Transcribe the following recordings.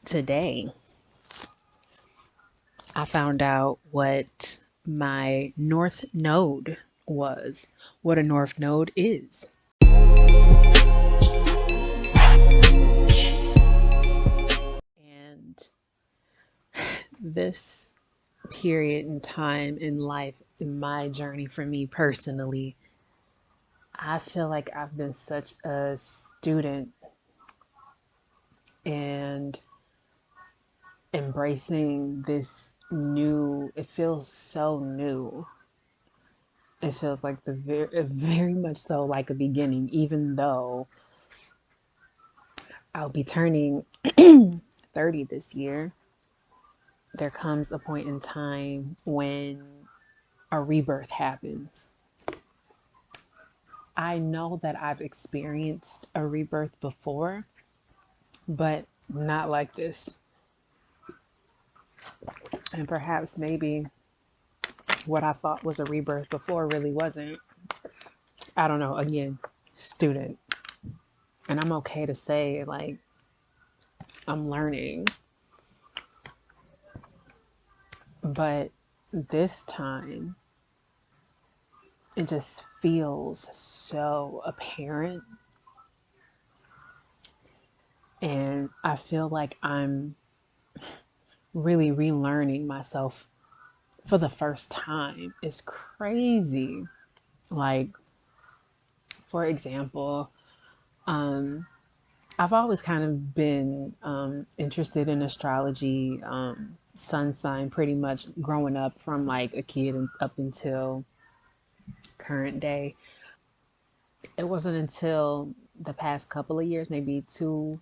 Today, I found out what my North Node was, what a North Node is. And this period in time in life, in my journey for me personally, I feel like I've been such a student and embracing this new, it feels so new. It feels like very much so like a beginning, even though I'll be turning 30 this year. There comes a point in time when a rebirth happens. I know that I've experienced a rebirth before, but not like this. And perhaps maybe what I thought was a rebirth before really wasn't. I don't know. Again, student. And I'm okay to say, like, I'm learning. But this time, it just feels so apparent. And I feel like I'm really relearning myself for the first time. It's crazy. Like, for example, I've always kind of been interested in astrology, sun sign, pretty much growing up from like a kid and up until current day. It wasn't until the past couple of years, maybe two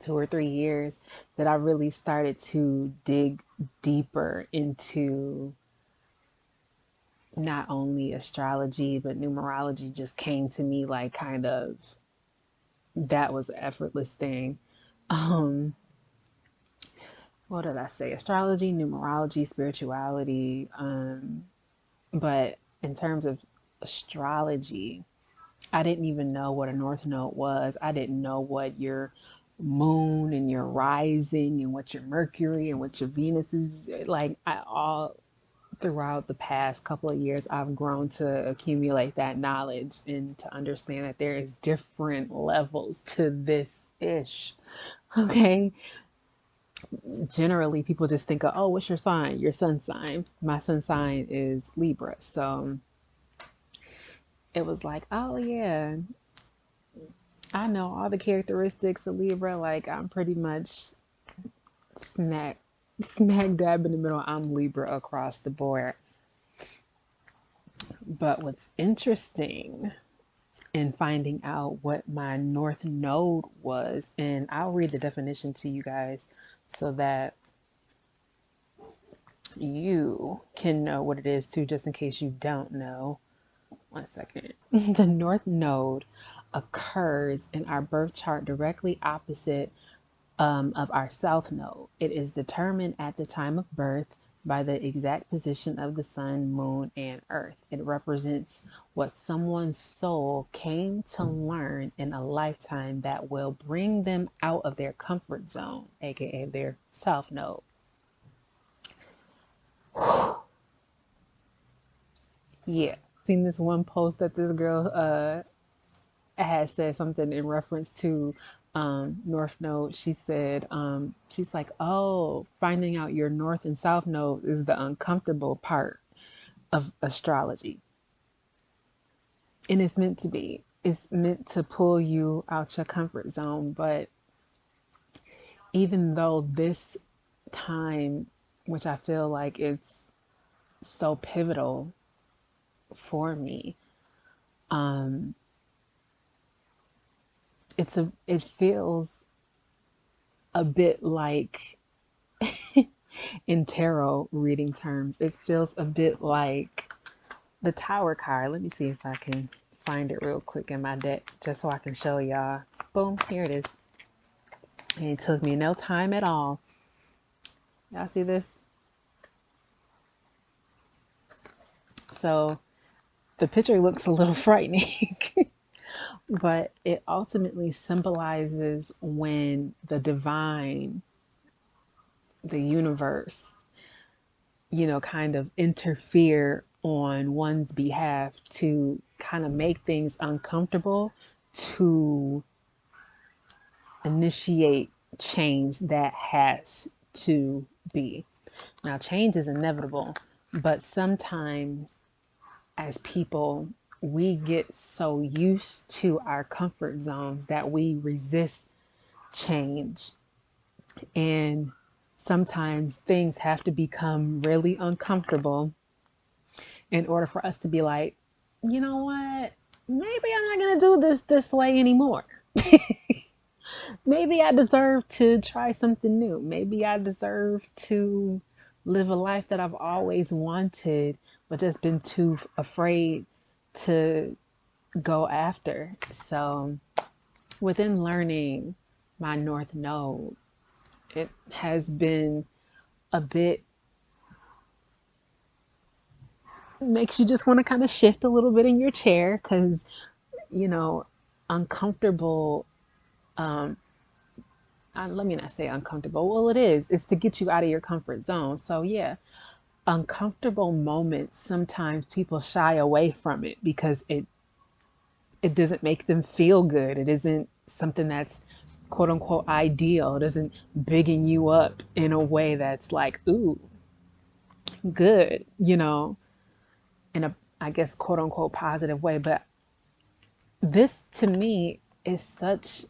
or 3 years, that I really started to dig deeper into not only astrology, but numerology just came to me like kind of that was an effortless thing. Um, what did I say? Astrology, numerology, spirituality. But in terms of astrology, I didn't even know what a North Node was. I didn't know what your moon and your rising and what your Mercury and what your Venus is like. I all throughout the past couple of years, I've grown to accumulate that knowledge and to understand that there is different levels to this ish. Okay. Generally, people just think of, oh, what's your sign? Your sun sign. My sun sign is Libra. So it was like, oh, yeah, I know all the characteristics of Libra. Like, I'm pretty much smack, smack dab in the middle. I'm Libra across the board. But what's interesting in finding out what my North Node was, and I'll read the definition to you guys so that you can know what it is too, just in case you don't know. 1 second. The North Node occurs in our birth chart directly opposite of our South Node. It is determined at the time of birth by the exact position of the sun, moon, and earth. It represents what someone's soul came to learn in a lifetime that will bring them out of their comfort zone, aka their South Node. Yeah. Seen this one post that this girl had said something in reference to North Node. She said, she's like, oh, finding out your North and South Node is the uncomfortable part of astrology. And it's meant to be. It's meant to pull you out your comfort zone. But even though this time, which I feel like it's so pivotal for me, it feels a bit like in tarot reading terms, it feels a bit like the Tower card. Let me see if I can find it real quick in my deck just so I can show y'all. Boom, here it is. And it took me no time at all. Y'all see this? So the picture looks a little frightening, but it ultimately symbolizes when the divine, the universe, kind of interfere on one's behalf to kind of make things uncomfortable, to initiate change that has to be. Now, change is inevitable, but sometimes as people, we get so used to our comfort zones that we resist change. And sometimes things have to become really uncomfortable in order for us to be like, you know what? Maybe I'm not going to do this way anymore. Maybe I deserve to try something new. Maybe I deserve to live a life that I've always wanted, but just been too afraid to go after. So, within learning my North Node, it has been a bit, makes you just want to kind of shift a little bit in your chair because, you know, uncomfortable. Let me not say uncomfortable. Well, it is. It's to get you out of your comfort zone. So, yeah, uncomfortable moments, sometimes people shy away from it because it doesn't make them feel good. It isn't something that's quote unquote ideal. It doesn't bigging you up in a way that's like, ooh, good, in a, I guess, quote unquote positive way. But this to me is such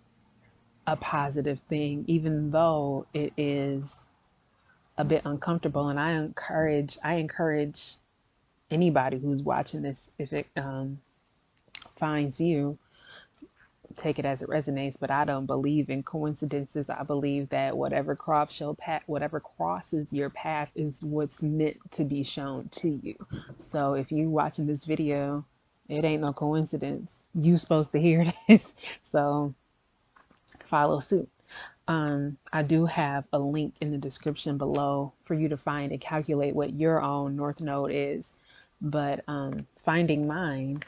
a positive thing, even though it is a bit uncomfortable. And I encourage anybody who's watching this, if it finds you, take it as it resonates. But I don't believe in coincidences. I believe that whatever crosses your path is what's meant to be shown to you. So if you watching this video, it ain't no coincidence. You supposed to hear this. So follow suit. I do have a link in the description below for you to find and calculate what your own North Node is. But finding mine,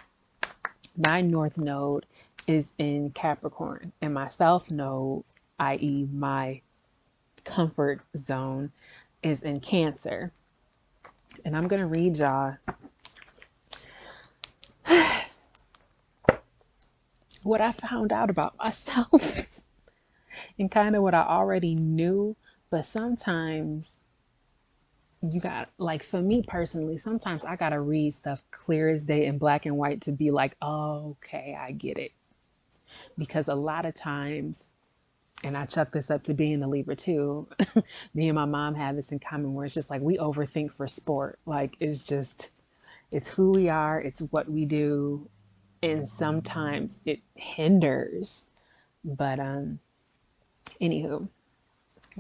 my North Node is in Capricorn, and my South Node, i.e., my comfort zone, is in Cancer. And I'm going to read y'all what I found out about myself and kind of what I already knew. But sometimes you got, like, for me personally, sometimes I got to read stuff clear as day in black and white to be like, oh, okay, I get it. Because a lot of times, and I chuck this up to being a Libra too. Me and my mom have this in common where it's just like we overthink for sport. Like it's who we are, it's what we do, and sometimes it hinders. But anywho,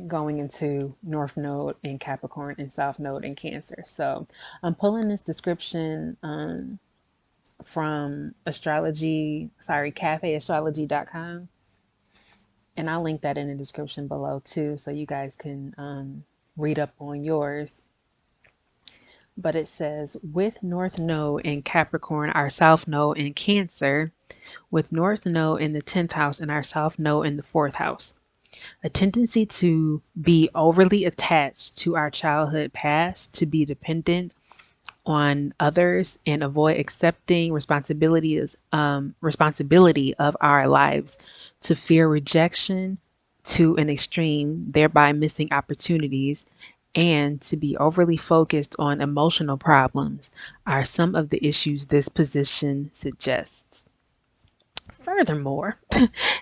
going into North Node in Capricorn and South Node in Cancer. So I'm pulling this description from cafeastrology.com. And I'll link that in the description below too, so you guys can read up on yours. But it says, with North Node in Capricorn, our South Node in Cancer, with North Node in the 10th house and our South Node in the 4th house. A tendency to be overly attached to our childhood past, to be dependent on others and avoid accepting responsibility of our lives, to fear rejection to an extreme, thereby missing opportunities, and to be overly focused on emotional problems are some of the issues this position suggests. Furthermore,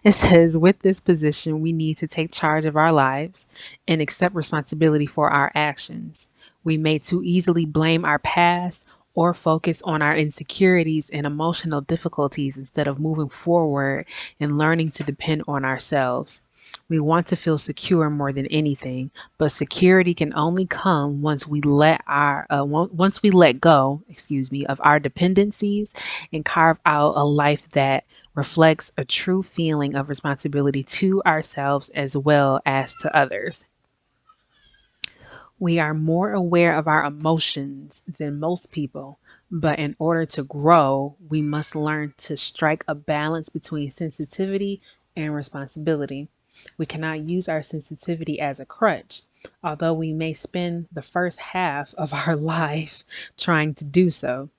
it says, with this position, we need to take charge of our lives and accept responsibility for our actions. We may too easily blame our past or focus on our insecurities and emotional difficulties instead of moving forward and learning to depend on ourselves. We want to feel secure more than anything, but security can only come once we let go, of our dependencies and carve out a life that reflects a true feeling of responsibility to ourselves as well as to others. We are more aware of our emotions than most people, But in order to grow, we must learn to strike a balance between sensitivity and responsibility. We cannot use our sensitivity as a crutch, although we may spend the first half of our life trying to do so.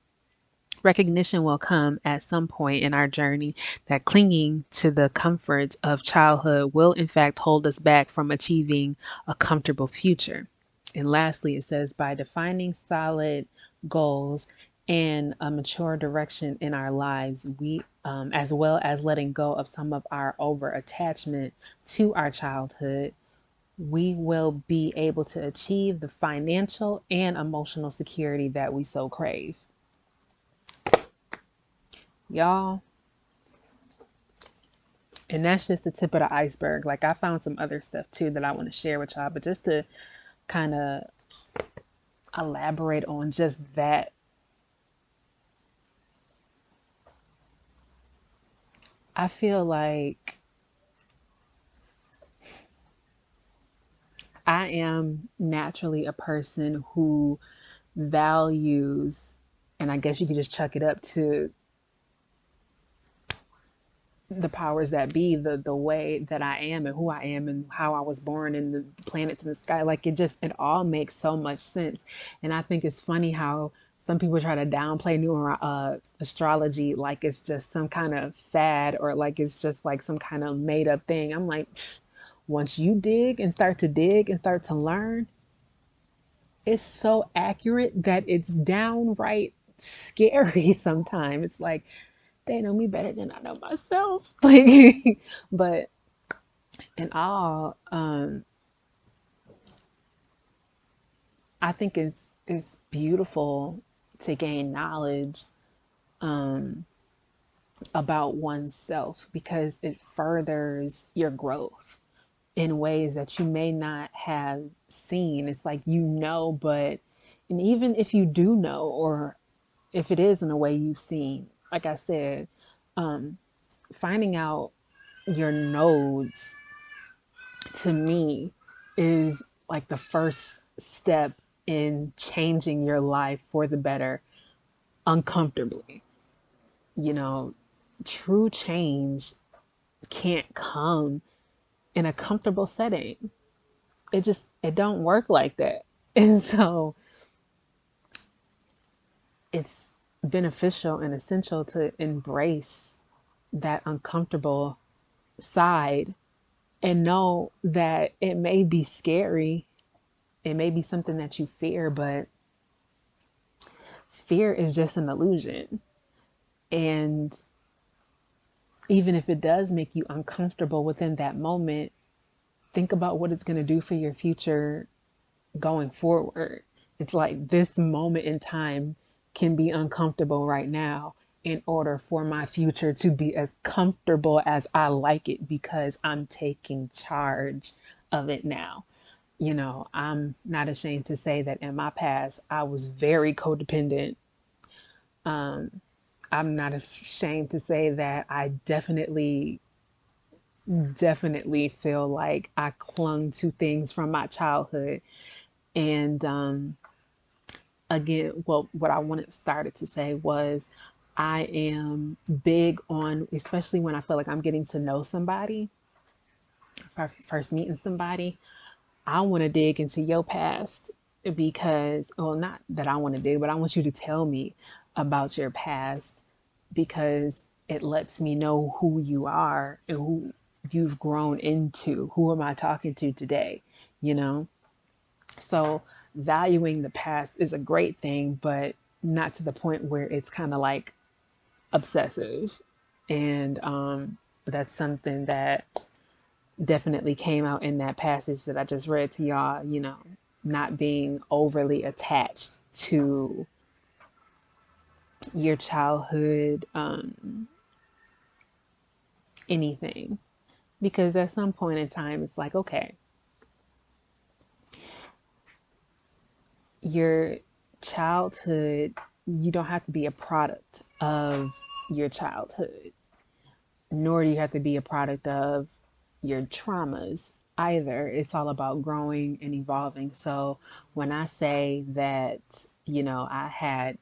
Recognition will come at some point in our journey that clinging to the comforts of childhood will, in fact, hold us back from achieving a comfortable future. And lastly, it says by defining solid goals and a mature direction in our lives, we, as well as letting go of some of our over attachment to our childhood, we will be able to achieve the financial and emotional security that we so crave. Y'all, and that's just the tip of the iceberg. Like, I found some other stuff too that I want to share with y'all, but just to kind of elaborate on just that, I feel like I am naturally a person who values, and I guess you could just chuck it up to the powers that be, the way that I am and who I am and how I was born and the planets in the sky. Like, it all makes so much sense. And I think it's funny how some people try to downplay astrology like it's just some kind of fad, or like it's just like some kind of made up thing. I'm like, once you dig and start to learn, it's so accurate that it's downright scary sometimes. It's like, they know me better than I know myself. Like, but in all, I think it's beautiful to gain knowledge about oneself, because it furthers your growth in ways that you may not have seen. It's like, but, and even if you do know, or if it is in a way you've seen, like I said, finding out your nodes, to me, is like the first step in changing your life for the better uncomfortably. You know, true change can't come in a comfortable setting. It don't work like that. And so it's beneficial and essential to embrace that uncomfortable side and know that it may be scary. It may be something that you fear, but fear is just an illusion. And even if it does make you uncomfortable within that moment, think about what it's going to do for your future going forward. It's like, this moment in time can be uncomfortable right now in order for my future to be as comfortable as I like it, because I'm taking charge of it now. I'm not ashamed to say that in my past, I was very codependent. I'm not ashamed to say that I definitely feel like I clung to things from my childhood. And again, well, what I started to say was, I am big on, especially when I feel like I'm getting to know somebody, first meeting somebody, I want to dig into your past, because, well, not that I want to dig, but I want you to tell me about your past, because it lets me know who you are and who you've grown into. Who am I talking to today? You know? So valuing the past is a great thing, but not to the point where it's kind of like obsessive. And that's something that definitely came out in that passage that I just read to y'all, not being overly attached to your childhood, anything. Because at some point in time, it's like, okay, your childhood, you don't have to be a product of your childhood, nor do you have to be a product of your traumas either. It's all about growing and evolving. So when I say that, I had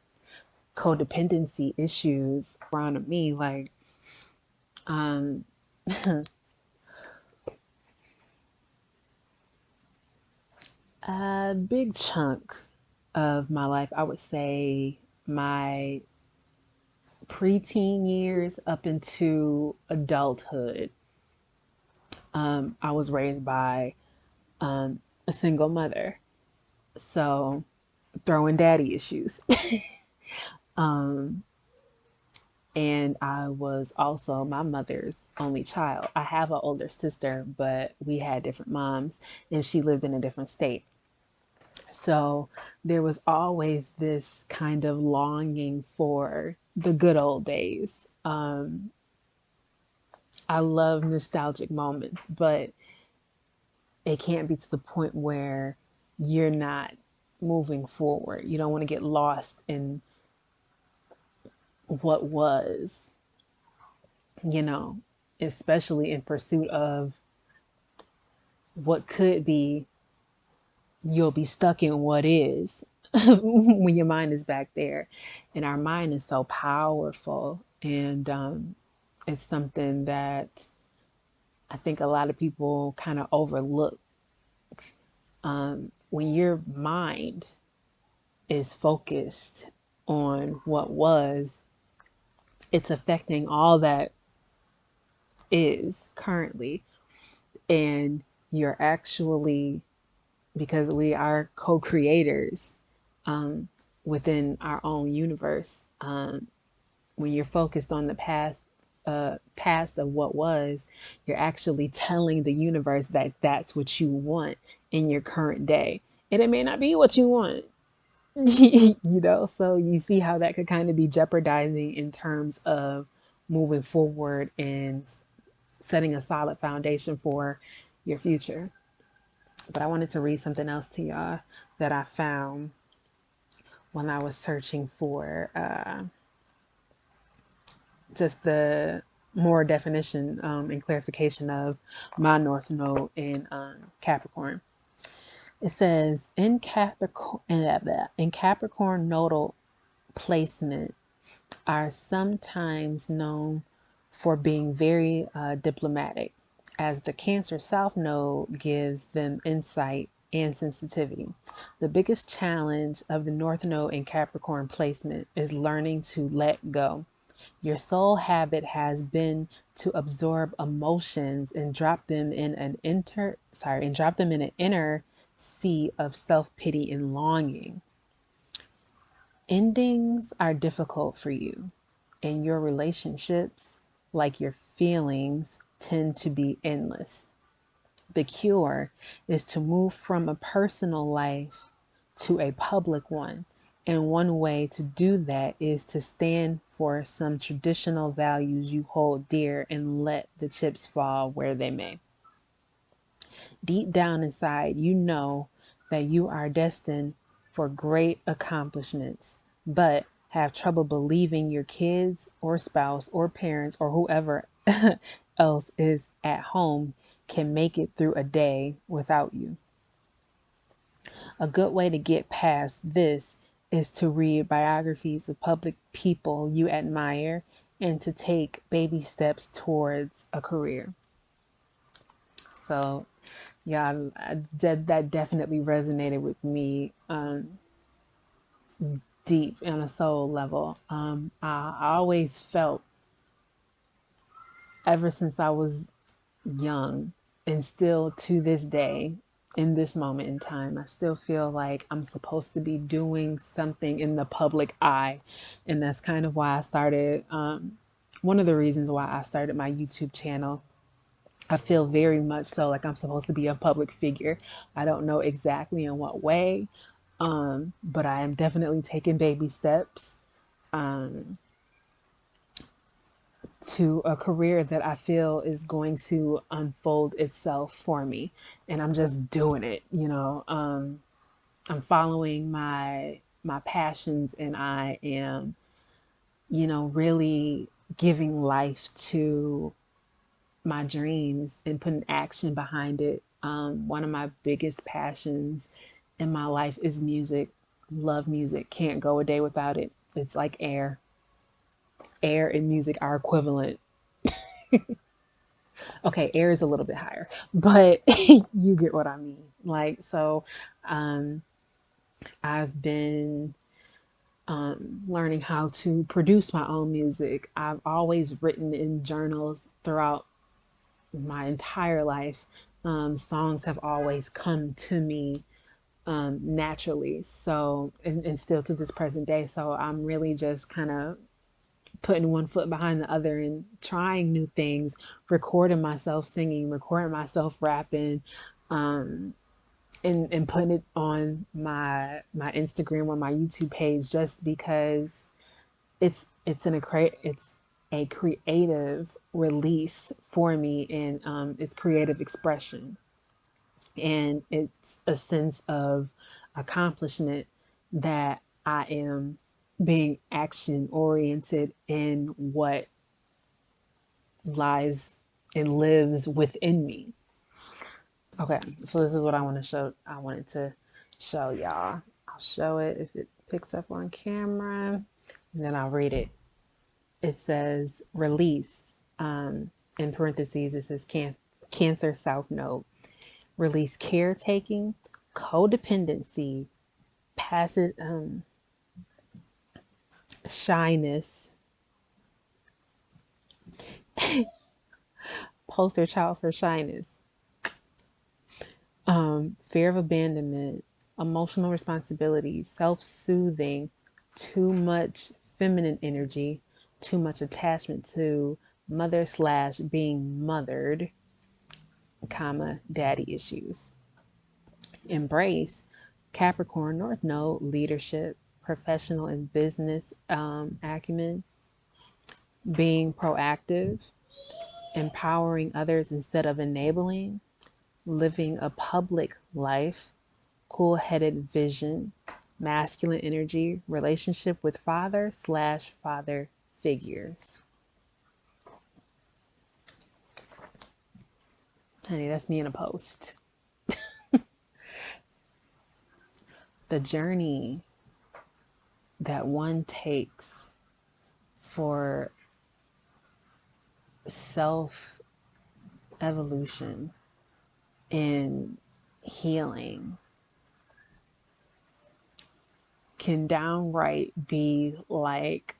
codependency issues around me. Like, a big chunk of my life, I would say my preteen years up into adulthood, I was raised by a single mother. So, throwing daddy issues. And I was also my mother's only child. I have an older sister, but we had different moms and she lived in a different state. So there was always this kind of longing for the good old days. I love nostalgic moments, but it can't be to the point where you're not moving forward. You don't want to get lost in what was, you know, especially in pursuit of what could be. You'll be stuck in what is when your mind is back there. And our mind is so powerful. And it's something that I think a lot of people kind of overlook. When your mind is focused on what was, it's affecting all that is currently. And you're actually, because we are co-creators within our own universe. When you're focused on the past of what was, you're actually telling the universe that that's what you want in your current day, and it may not be what you want. So you see how that could kind of be jeopardizing in terms of moving forward and setting a solid foundation for your future. But I wanted to read something else to y'all that I found when I was searching for just the more definition and clarification of my North Node in Capricorn. It says in Capricorn nodal placement are sometimes known for being very diplomatic, as the Cancer South Node gives them insight and sensitivity. The biggest challenge of the North Node in Capricorn placement is learning to let go. Your soul habit has been to absorb emotions and drop them in an inner sea of self-pity and longing. Endings are difficult for you, and your relationships, like your feelings, tend to be endless. The cure is to move from a personal life to a public one. And one way to do that is to stand for some traditional values you hold dear and let the chips fall where they may. Deep down inside, you know that you are destined for great accomplishments, but have trouble believing your kids or spouse or parents or whoever else is at home can make it through a day without you. A good way to get past this is to read biographies of public people you admire and to take baby steps towards a career. So, yeah, that definitely resonated with me deep on a soul level. I always felt, ever since I was young, and still to this day, in this moment in time, I still feel like I'm supposed to be doing something in the public eye. And that's kind of why I started, one of the reasons why I started my YouTube channel. I feel very much so like I'm supposed to be a public figure. I don't know exactly in what way, but I am definitely taking baby steps to a career that I feel is going to unfold itself for me. And I'm just doing it. I'm following my passions, and I am, really giving life to my dreams and putting action behind it. One of my biggest passions in my life is music. Love music. Can't go a day without it. It's like air. Air and music are equivalent. Okay, air is a little bit higher, but you get what I mean. Like, so um, I've been learning how to produce my own music. I've always written in journals throughout my entire life. Songs have always come to me naturally. So, and still to this present day. So I'm really just kind of putting one foot behind the other and trying new things, recording myself singing, recording myself rapping, um, and putting it on my Instagram or my YouTube page just because it's a creative release for me, and it's creative expression, and it's a sense of accomplishment that I am being action oriented in what lies and lives within me. Okay, so this is what I want to show. I wanted to show y'all. I'll show it if it picks up on camera, and then I'll read it. It says release. In parentheses, it says Cancer South Node. Release caretaking, codependency, passive shyness, poster child for shyness, fear of abandonment, emotional responsibility, self-soothing, too much feminine energy, too much attachment to mother slash being mothered, comma, daddy issues. Embrace, Capricorn North Node, leadership, professional and business acumen, being proactive, empowering others instead of enabling, living a public life, cool-headed vision, masculine energy, relationship with father slash father figures. Honey, that's me in a post. The journey that one takes for self evolution and healing can downright be like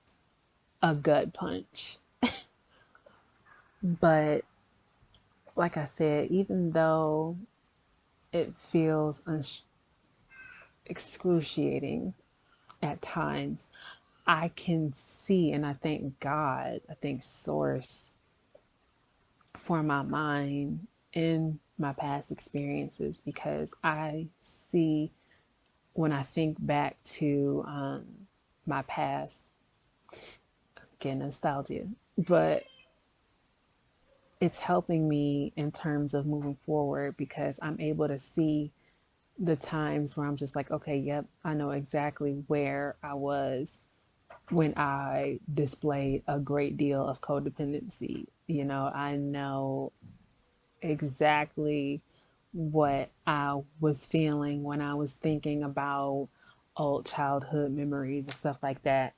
a gut punch. But like I said, even though it feels excruciating at times, I can see, and I thank God, I thank Source for my mind and my past experiences, because I see when I think back to my past, again, nostalgia, but it's helping me in terms of moving forward, because I'm able to see the times where I'm just like, okay, yep, I know exactly where I was when I displayed a great deal of codependency. You know, I know exactly what I was feeling when I was thinking about old childhood memories and stuff like that.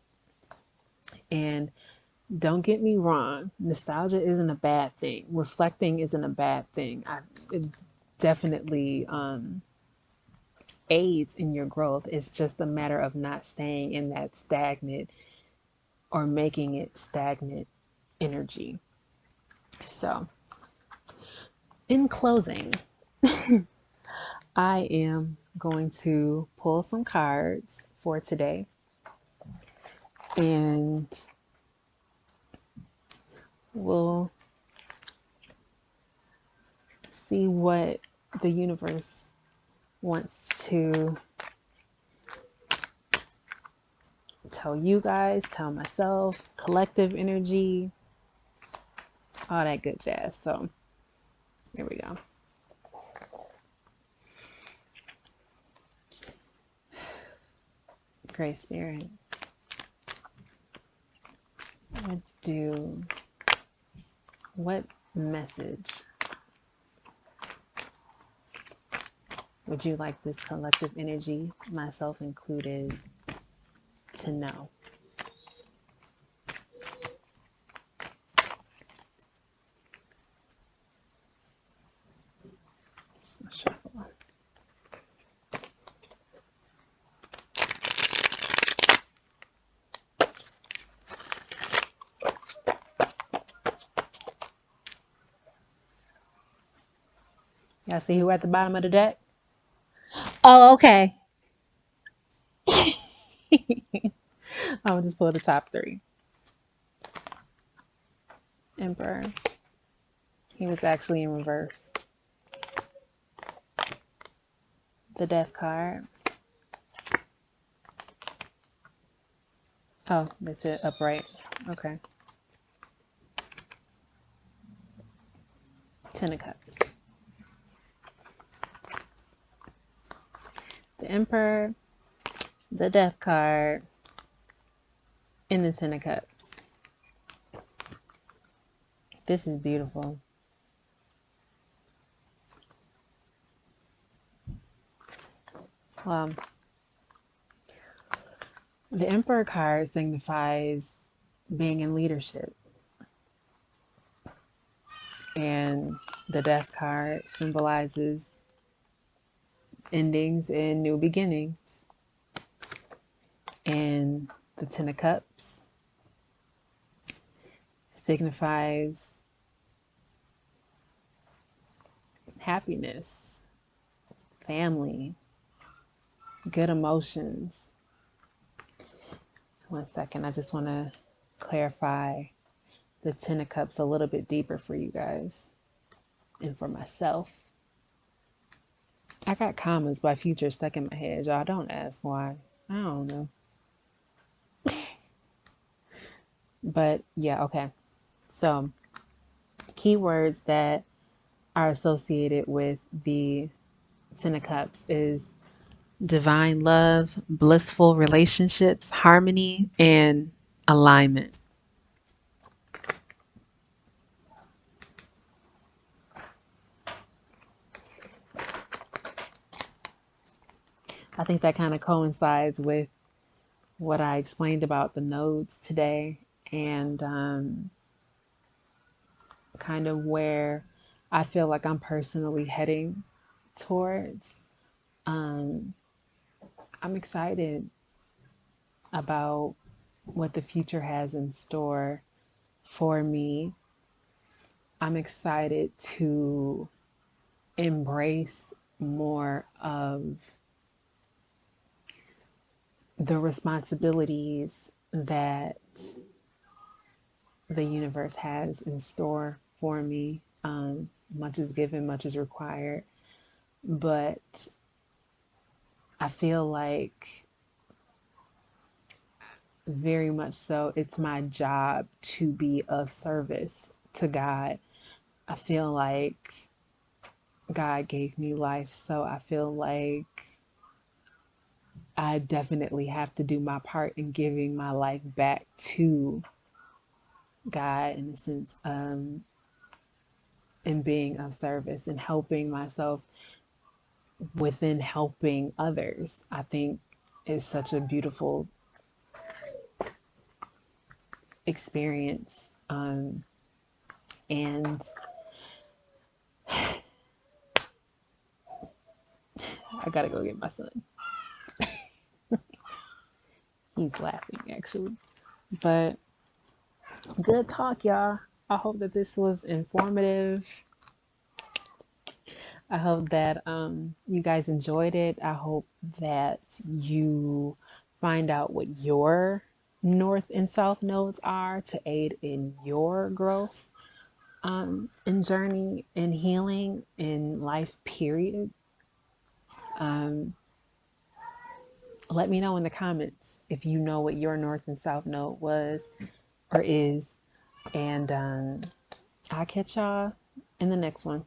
And don't get me wrong, nostalgia isn't a bad thing. Reflecting isn't a bad thing. It definitely aids in your growth. It's just a matter of not staying in that stagnant or making it stagnant energy. So, in closing, I am going to pull some cards for today, and we'll see what the universe wants to tell you guys, tell myself, collective energy, all that good jazz. So, here we go. Great Spirit, what message would you like this collective energy, myself included, to know? I see who at the bottom of the deck. Oh, okay. I'll just pull the top three. Emperor. He was actually in reverse. The Death card. Oh, that's it. Upright. Okay. Ten of Cups. The Emperor, the Death card, and the Ten of Cups. This is beautiful. The Emperor card signifies being in leadership, and the Death card symbolizes endings and new beginnings. And the Ten of Cups signifies happiness, family, good emotions. One second, I just want to clarify the Ten of Cups a little bit deeper for you guys and for myself. I got commas by future stuck in my head, y'all. Don't ask why. I don't know. But yeah, okay. So, keywords that are associated with the Ten of Cups is divine love, blissful relationships, harmony, and alignment. I think that kind of coincides with what I explained about the nodes today, and kind of where I feel like I'm personally heading towards. I'm excited about what the future has in store for me. I'm excited to embrace more of the responsibilities that the universe has in store for me. Much is given, much is required. But I feel like very much so it's my job to be of service to God. I feel like God gave me life, so I feel like I definitely have to do my part in giving my life back to God in a sense, in being of service and helping myself within helping others. I think is such a beautiful experience. And I gotta go get my son. He's laughing actually. But good talk, y'all. I hope that this was informative. I hope that you guys enjoyed it. I hope that you find out what your north and south nodes are to aid in your growth and journey and healing in life, period. Let me know in the comments if you know what your north and south node was or is. And I'll catch y'all in the next one.